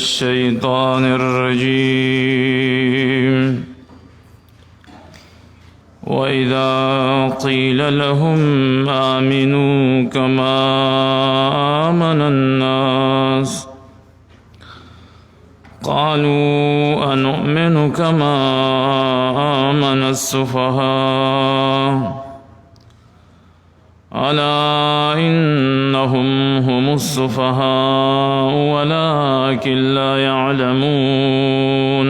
الشيطان الرجيم وإذا قيل لهم آمنوا كما آمن الناس قالوا أنؤمن كما آمن السفهاء ألا إنهم هم السفهاء ولكن لا يعلمون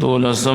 12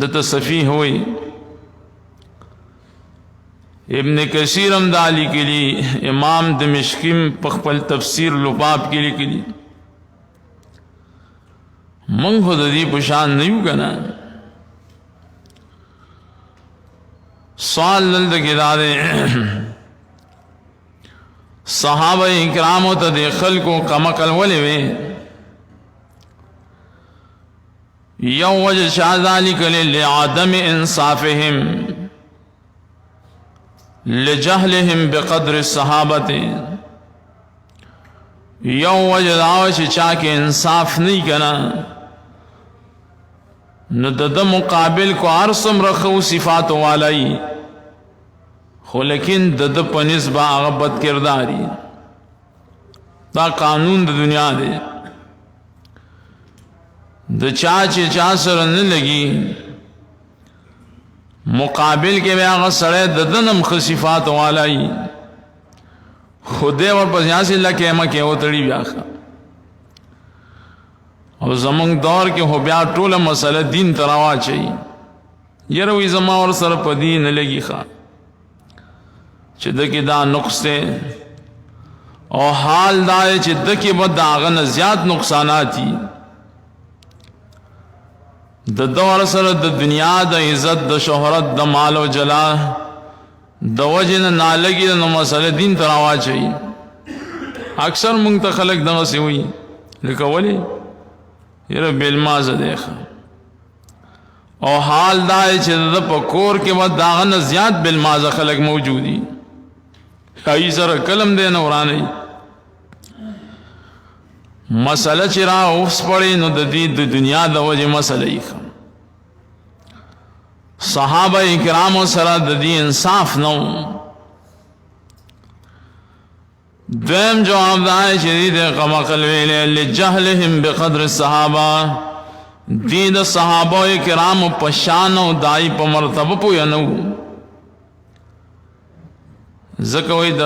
دته سفیه وای. ابن کثیر هم دا لیکلی، امام دمشقی په خپل تفسیر لباب کې لیکلی موږ خو د دې په شان نه یو کنه. سوال دلته کې دا دی صحابه کرامو ته د خلکو کمکل ولې وي؟ یو وجه ذلک لعدم انصافهم لجهلهم بقدر الصحابه. یو وجه دا چې چا کې انصاف نه کنا نو د مقابل کو ارسم رخو صفات والای خو لیکن د پنسبه هغه بد کرداري. دا قانون د دنیا دی. د چا چې چا سره نه لګي مقابل کې بیا هغه سره د دنم خصفات والای خوده ور پس یاسي لکه ما کې وتړي بیا. او زمونږ دور کې هو بیا ټوله مسله دین تراوا چي یره وي زما ور سره په دین لګي ښا چې دکې دا نقص ده او حال دا چې دکې به داغه نه زیات نقصانات دي. د دور سره د دنیا د عزت د شهرت د مال او جلا د وجه نه لګي نو مسله دین تراوا چي. اکثر مونږ ته خلک دغه سی وي لکه ولي یره بل مازه ده او حال دا چې د پکور کې و داغه نه زیات بل مازه خلک موجودي. کای سره کلم دې نه ورانه مسله چې را اوس پړې نو د دې د دنیا د وجه مسله یې. صحابه کرام سره د دې انصاف نو. دویم جواب دا چې دې قمقل ویلې لجهلهم بقدر الصحابه دې د صحابه کرام په شان او دای په مرتبه پوی نه زکه وې د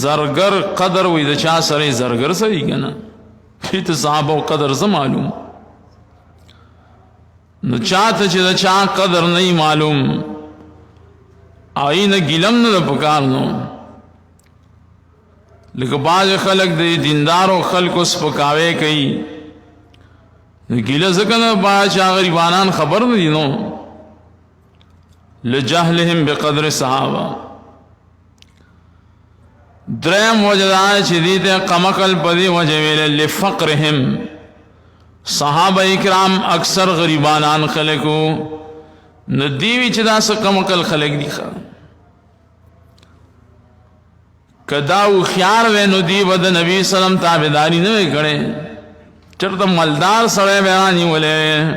زرګر قدر وې د چا سره زرګر سره کنه چې صحابه قدر ز معلوم نو چاته چې د چا قدر نه معلوم آینه ګلم نه پکار نو. لکه باز خلق د دیندارو خلکو سپکاوي کوي ګیله ځکه نه باز غریبانان خبر نه دي نو لجهلهم بقدر صحابه. درم وجدان چې دې ته قمقل پدی وجه ویل لفقرهم صحابه کرام اکثر غریبانان خلکو ندیوی چې دا څه قمقل خلک دي کداو خيار و نو دی ود نبی سلام تابعداري نه کړي چرته مالدار سره بیان ولې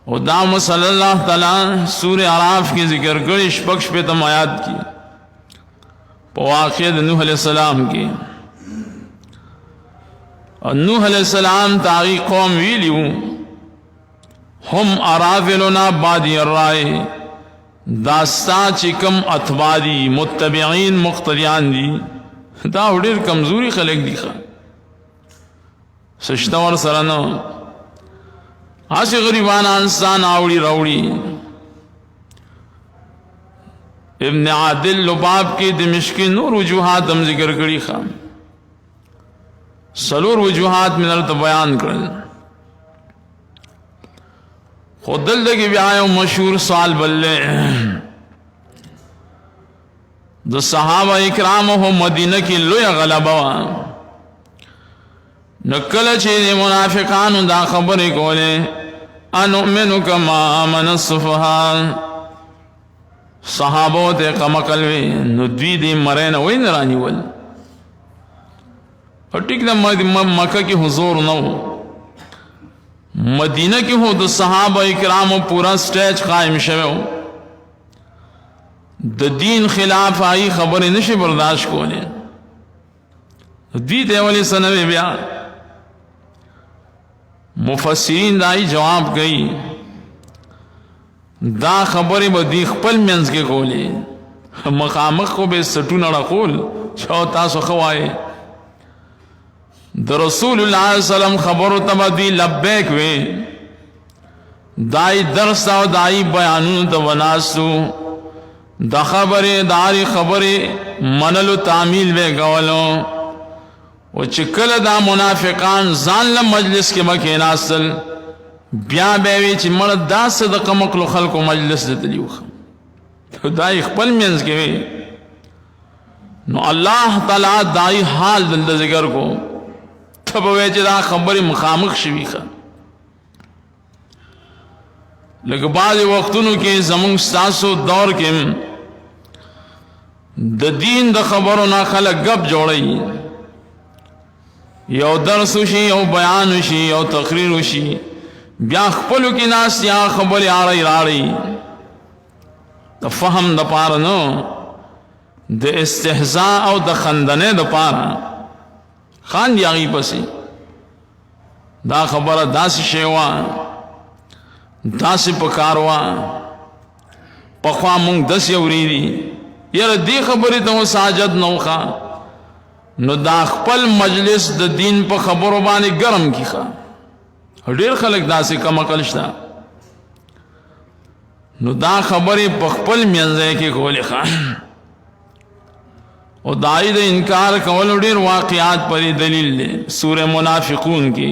او دام صلی الله تعالی سورہ اعراف کی ذکر کړي شپږ په تم آیات کی په واقعه د نوح علیہ السلام کی. نوح علیہ السلام تاغي قوم ویلیو هم اراذلنا بادی الرائے داستا چکم اتبادی متبعین مقتدیان دی دا وړر کمزوري خلک دي سشتور سره نو آسی غریبان انسان آوڑی روڑی. ابن عادل لباب کی دمشقی نور وجوہات ہم ذکر کری خام سلور وجوہات من ارت بیان کرن. خود دل دکی بیایو مشہور سوال بلے دو صحابہ اکرام ہو مدینہ کی لویا غلبہ نکل چیز منافقان دا خبری کولے انؤمنو کما آمن الصفحان صحابو تے قمقلوی ندوی دی مرین وی نرانی ول اور ٹک دا مکہ کی حضور نو مدینہ کی ہو دو صحابہ اکرام پورا سٹیج قائم شویو دا دین خلاف آئی خبری نشی برداشت کولے دی تے ولی سنوی بیا مفسرین دائی جواب گئی دا خبری با دی خپل منز کے کولی مخامخ کو بے سٹو نڑا قول چھو تاسو خوائے د رسول الله صلی الله علیه وسلم خبرو تبدی لبیک وی دای درس او دای بیانونو ته وناسو د خبره داری خبره منلو تعمیل وی غولو او چې کله دا منافقان ځان له مجلس کې مکه ناسل بیا به وی چې مړ داسې د کمکلو خلکو مجلس ته لیو خدای خپل منځ کې وی نو الله تعالی دای حال د ذکر کو تب وی چې دا خبره مخامخ شوی ښه لکه بعض وختونو کې زمونږ ستاسو دور کې د دین د خبرو نه خلک غب جوړي یو درس شي یو بیان شي یو تقریر شي بیا خپلو کې ناس یا خبرې راړي د فهم د پاره نو د استهزاء او د خندنې د پاره خان یاغي پسې دا خبره داسې شیوا داسې پکاروا پخوا مونږ داسې اورېدي یاره دې خبرې ته ساجد نوخه نو دا خپل مجلس د دین په خبرو باندې ګرم کیخه ډېر خلک داسې کم عقل شته نو دا خبرې په خپل منځ کې کولې ښه او دای د انکار کول ډېر واقعات پرې دلیل دی سورہ منافقون کې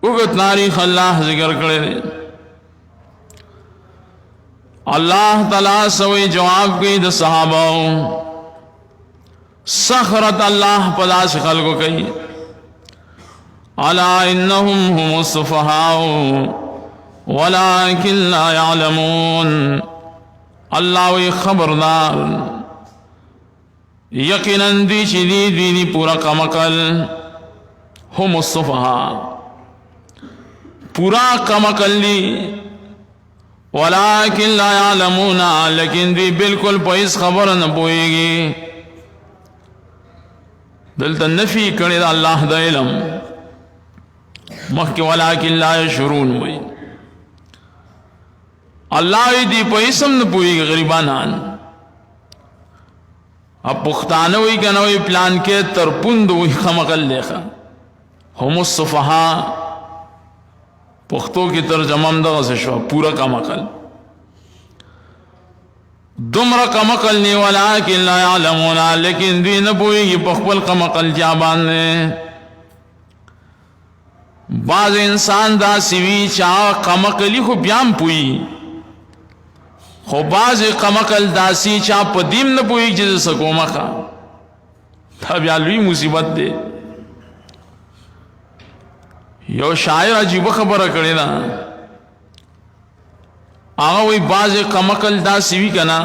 وګت تاریخ الله ذکر کړی الله تعالی سوې جواب کوي د صحابه سخرت الله پداس خلقو کوي الا انهم هم السفهاء ولكن لا يعلمون الله خبردار یقینا دی چې دی پورا کمکل هم السفهاء پورا کمکل دی ولكن لا يعلمون لیکن دی بالکل پیس خبر نه پويږي دلته نفي کړي د الله د علم مخکې ولكن لا يشعرون وي الله دې په اسم نه پويږي غریبانان اب پښتانه وي کنه وي پلان کې ترپوند وي خمقل لیکه هم الصفحاء پښتو کې ترجمه هم دغه شو پورا کمقل دمر کمقل نی ولكن لا يعلمون لیکن دوی نه پوهیږي په خپل کمقل جا باندې بعض انسان دا سوي چا کمقلی خو بیام پوي خو بعض کمقل داسي چا په دیم نه پوهیږي چې سکومخه دا بیا لوی مصیبت دی یو شاعر عجیب خبره کړی دا هغه وی باز کمکل دا سوي کنا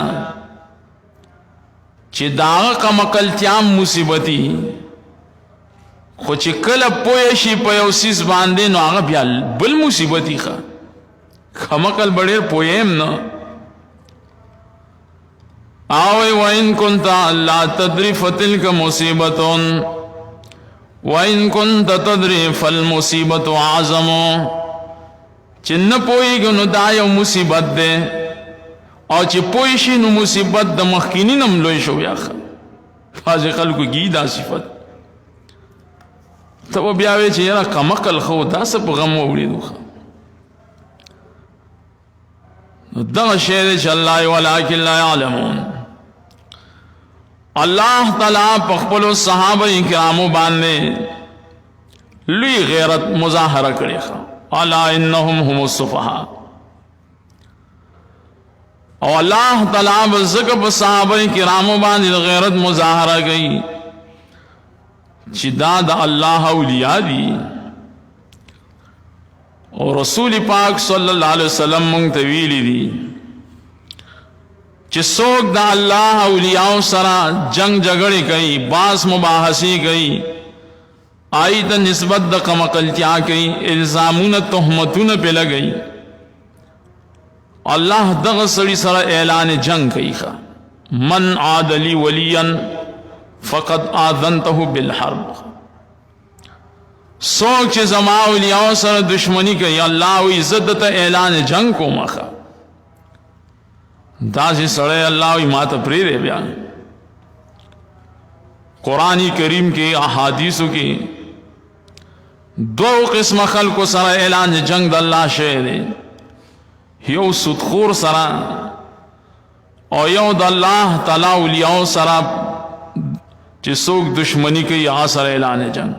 چې دا کمکل تیام مصیبتي خو چې کله پوه شي په یو سیس باندې نو هغه بیا بل مصیبتي ښه کمکل ډېر پوهم نه او وین كنت لا تدري فتلك مصیبتون وَإِن كُنْتَ تَدْرِي فَالْمُصِيبَةُ أَعْظَمُ چې نه پوهیږي نو دا یو مصیبت ده او چې پوه شي نو مصیبت د مخکینی نم لوی شو یا فاز خلکو کی دا صفت ته بیا وی چې یاره کمکل خو دا څه په غم وړي نو دا شی چې الله ولکن لا يعلمون الله تعالی په خپل صحابه کرامو باندې لوی غیرت مظاهره کړی الا انهم هم السفهاء او الله تعالی زکه په صحابه کرامو باندې غیرت مظاهره کوي چې دا د الله اولیاء دي او رسول پاک صلی الله علیه وسلم مونږ ته ویلي دي چې څوک د الله اولیاء سره جنگ جګړه کوي باس مباحثه کوي آیت نسبت د کمقلتیا کوي الزامونه تهمتونه په لګي الله دغه سړي سره اعلان جنگ کوي من عاد لي وليا فقد آذنته بالحرب څوک چې زما اولیاء سره دشمنی کوي الله او عزت ته اعلان جنگ کومخه دا چې سړی الله وي ما ته پرېږدی بیا قرآن کریم کی احادیثوں کی دو قسم خلق سره اعلان جنگ د الله شوی دی، یو سودخور سره او یو د الله تعالی اولیاء سره چې څوک دشمنی کوي هغه سره اعلان جنگ.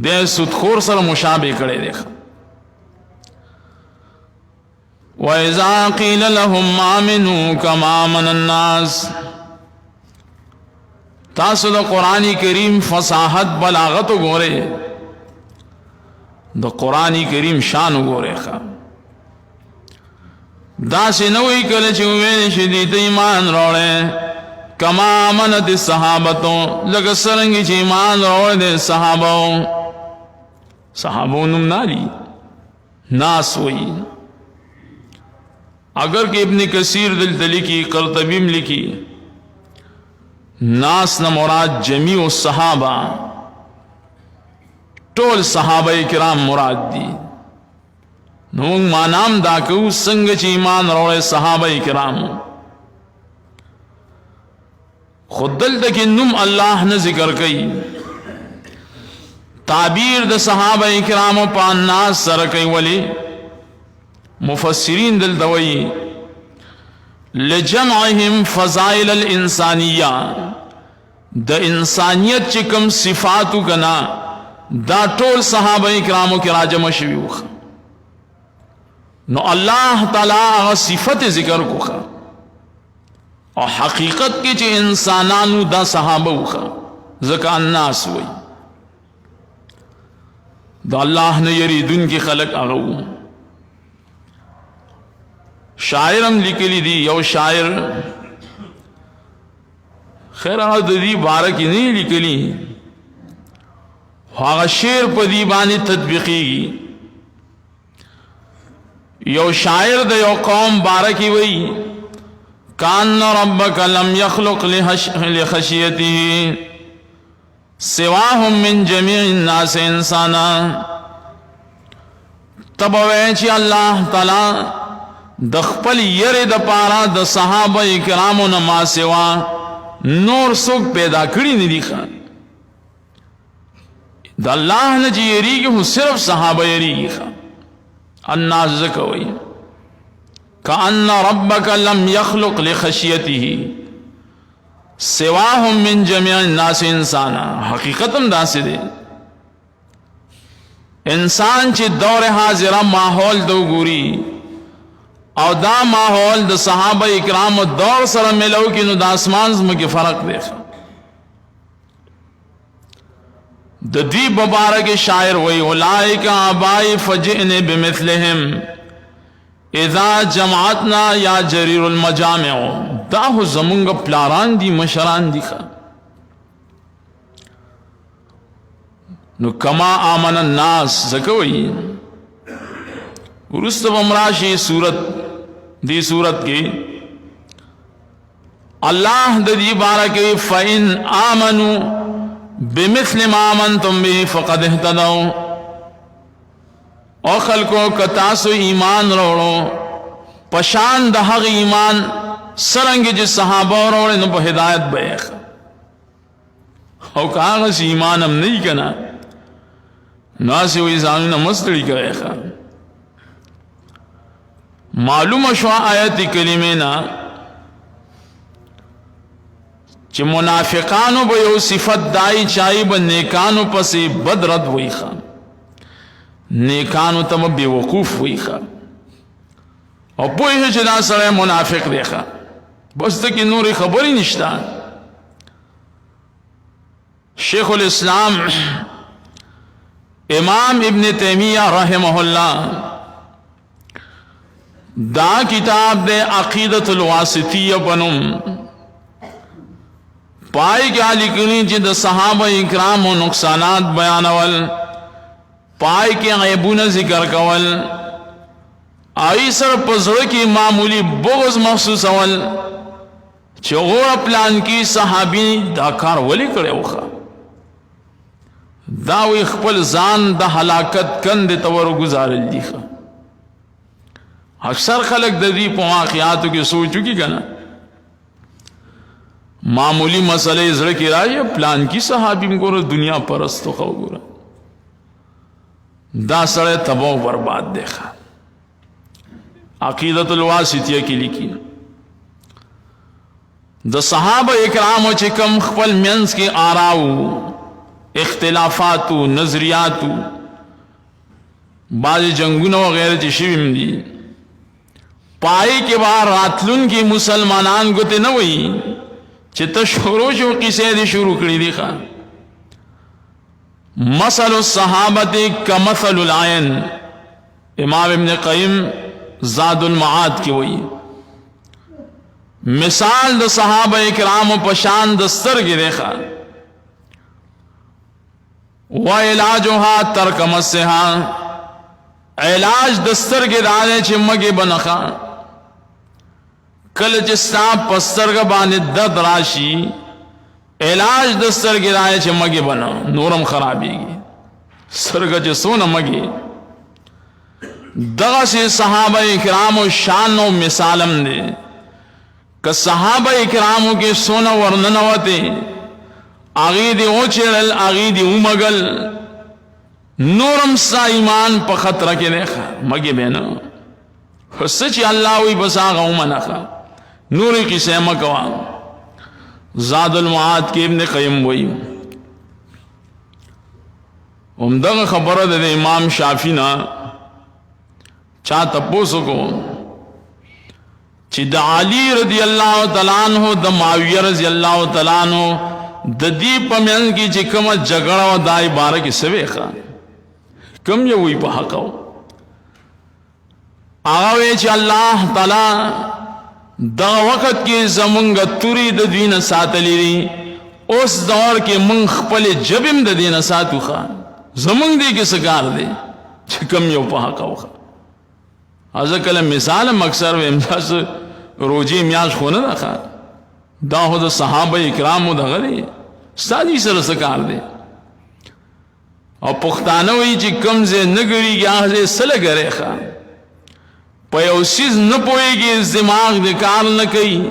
د سودخور سره مشابه کړی دی. وَإِذَا قِيلَ لَهُمْ آمِنُوا كَمَا آمَنَ النَّاسُ. تاسو د قرآن کریم فصاحت بلاغت وګورئ، د قرآن کریم شان وګورئ. داسې نه وایي کله چې وویل شي دوی ته ایمان راوړی کما آمنت الصحابتو، لکه څرنګه چې ایمان راوړی دی صحابو. صحابو نوم نالی ناس وایي. اگر کہ ابن کثیر دلته لیکي، قرطبیم لیکي ناس نہ مراد جمیع الصحابہ، ټول صحابہ کرام مراد دي. نو مانام دا کو څنګه چې ایمان راوړی صحابہ کرام. خود دلته کې نوم الله نه ذکر کوي، تعبیر د صحابہ کرام په الناس سره کوي. ولی مفسرین دلته وایي لجمعهم فضائل الانسانیہ، د انسانیت چې کوم صفاتو کنا دا ټول صحابه کرامو کې راجمع شوي وو. نو الله تعالی هغه صفت ذکر کوخه او حقیقت کې چې انسانانو دا صحابه وو، ځکه الناس وایي د الله نه یریدون کې خلق هغه وو. شاعرم لیکلی دی، یو شاعر خیر هغه د دې باره کې نه لیکلی، هغه شعر په دې باندې تطبیقیږي. یو شاعر د یو قوم باره کې وایي کان ربک لم یخلق لخشیته سواهم من جمیع الناس انسانا. تب وایي چې الله تعالی د خپل یری د پاره د صحابه کرامو نه ما سوا نور څوک پیدا کړی نه دي. د الله نه چې یریږي خو صرف صحابه یریږي. الناس ځکه وایي کأن ربک لم یخلق لخشیته سواهم من جمیع الناس انسانا. حقیقت هم داسې دی، انسان چې دور حاضره ماحول دو ګوري او دا ماحول د صحابه اکرام دور سره ملو کې، نو د اسمان زمکه فرق دی. د دې مبارک شاعر وی اولئک آبائی فجئن بمثلهم اذا جمعتنا یا جریر المجامع. دا هو زمونږ پلاران دي، مشران دي. نو کما آمن الناس زکوی ورست بمراشی صورت دی صورت کی اللہ دی بارہ کی فَإِنْ آمَنُوا بِمِثْلِ مَا آمَنْتُمْ بِهِ فَقَدْ اهْتَدَوْا. او خلقو کتاسو ایمان روڑو پشان دا حق ایمان سرنگی جس صحابہ روڑے نو پا ہدایت بیخ. او کاغس ایمان ہم نہیں کنا ناسی ہوئی زانونا مستری کرے خواہ. معلوم شوا آیت کلمینا چی منافقانو با یو صفت دائی چاہی با نیکانو پسی بد رد ہوئی خواہ، نیکانو تم بے وقوف ہوئی خواہ. اور پوئی ہے چدا سرے منافق دیکھا بس تکی نوری خبری نشتا. شیخ الاسلام امام ابن تیمیہ رحمہ اللہ دا کتاب دے عقیدت الواسطیہ بنم پائی کیا لکھنی جی دا صحابہ اکرام و نقصانات بیانول، پائی کے عیبون ذکر کول، آئی سر پزر کی معمولی بغض محسوس اول چغور پلان کی صحابی دا کار ولی کرے وخا داوی خپل زان دا حلاکت کند تور گزار لیخا. اکثر خلق دا دی پا واقعاتو کی سوچو کی کنا معمولی مسئلے زړه کې راځي پلان کی صحابي ګوره دنیا پرستو خو ګوره دا سره تباہ برباد دیکھا. عقیدت الواسطیہ کی لکھی د صحابہ اکرام چې کم خپل منځ کې آراو اختلافاتو نظریاتو بعض جنگونه وغیرہ چې شویم دي پای کې بار راتلون کې مسلمانان ګوته نه وي چې ته شروع شو قصې دي شروع کړې دي ښا. مثل الصحابت کمثل العین امام ابن قیم زاد المعاد کی وئی مثال د صحابہ کرام پشان د سترګې دیکھا و علاجها ترک مسها علاج د سترګې دانه چې مګي بنخا کله چې صاحب پسترګ باندې درد راشي علاج د سترګې دانه چې مګي بنو نورم خرابيږي سترګ چې سونه مګي دغه سي صحابه کرام شان او مثالم دي کہ صحابہ کرامو کے سونا ورننوتے آغی دی اوچرل آغی دی اومگل نورم سا ایمان پا خطرہ کے دیکھا مگی بینا سچی اللہ وی بس آغا اومنخا نوری کی سیمہ کوا زاد المعاد کے ابن قیم وی امدغ خبر دے امام شافینا چاہ تپوسو کو چې د علی رضی الله تعالی عنہ د معاویه رضی الله تعالی عنہ د دې په منځ کې چې کومه جګړه و دای بار کې سوي ښه کوم یو وی په حق او هغه چې الله تعالی دا وخت کې زمونږ توري د دین ساتلې اوس دور کې مونږ خپل جبم د دین ساتو ښه زمونږ دې کې سګار دي چې کوم یو په حق او ازکل مثال مکسر و امتاز روجی میاش خونه دخوا دا خو د صحابه اکرامو دغه دی سادی سره سکار دی او پښتانه وی چې کم زه نګریږي هغه سره غره ښا په یو شیز نه پويږي دماغ د کار نه کوي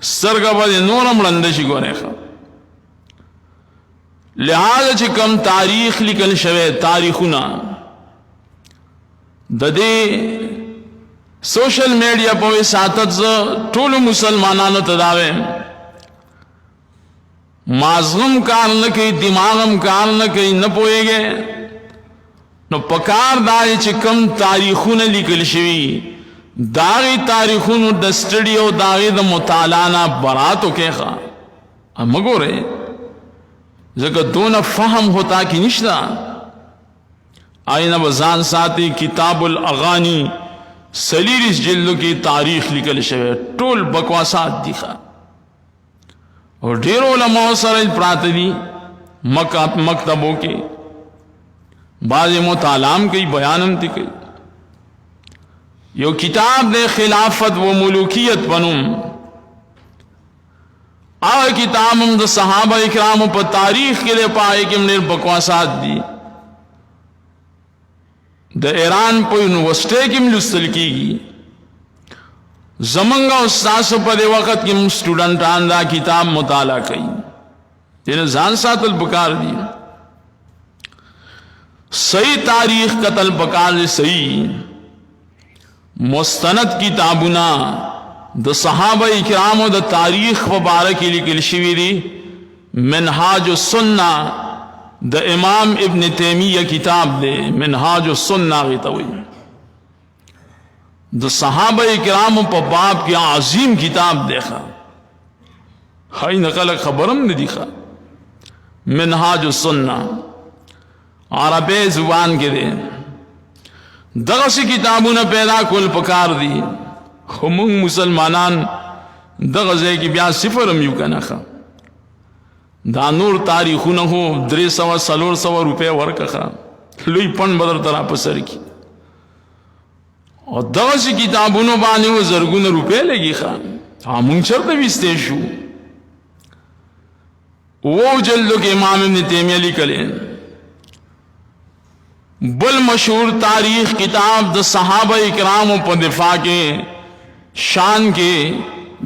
سرګه باندې نورم لند شي ګوره ښا. لہذا چې کم تاریخ لیکل شوی تاریخونه د دې سوشل میډیا په ساتت ز ټول مسلمانانو ته داوي مازغم کار نه کوي دماغم کار نه کوي نه پويږي نو پکار دای چې کم تاریخونه لیکل شوی داغي تاریخونو د سټډیو داغي د مطالعه براتو کې ښه امګوره ځکه دون فهم ہوتا کی نشتا آئینہ بزان ساتھی کتاب الاغانی سلیریس جلدوں کی تاریخ لکل شوے ټول بکواسات دیخوا اور ډیر علماء سره پرات دی مکتبوں کے بعض مطالعام کی بیانم تی کی یو کتاب دے خلافت و ملوکیت بنم آ کتاب د صحابہ اکرام پر تاریخ کے لئے پائے کہ منیر بکواسات دی د ایران په یونیورسٹی کې ملستل کیږي زمنګ استاد په دې وخت کې سټوډنټان دا کتاب مطالعه کوي دین ځان ساتل پکار دي صحیح تاریخ قتل پکار دي صحیح مستند کتابونه د صحابه کرامو د تاریخ مبارک لیکل شوی دي منهاج السنه د امام ابن تیمیہ کتاب دے منہاج السنہ غیتوی د صحابہ کرام پا باب کی عظیم کتاب دیکھا ہائی نقل خبرم نے دیکھا منہاج السنہ عربی زبان کے دے دغسی کتابوں نے پیدا کل پکار دی خمونگ مسلمانان دغزے کی بیا صفرم یو کنخا دا نور تاریخونه هو 300 روپے ورکخه لوی پن بدر ترا پسر کی او دغسی کتابونو باندې و زرګونه روپے لګي ښا مونږ چرته وسته شو و جلدو کې امام ابن تیمیہ لیکلین بل مشہور تاریخ کتاب د صحابہ اکرام په دفاع کې شان کې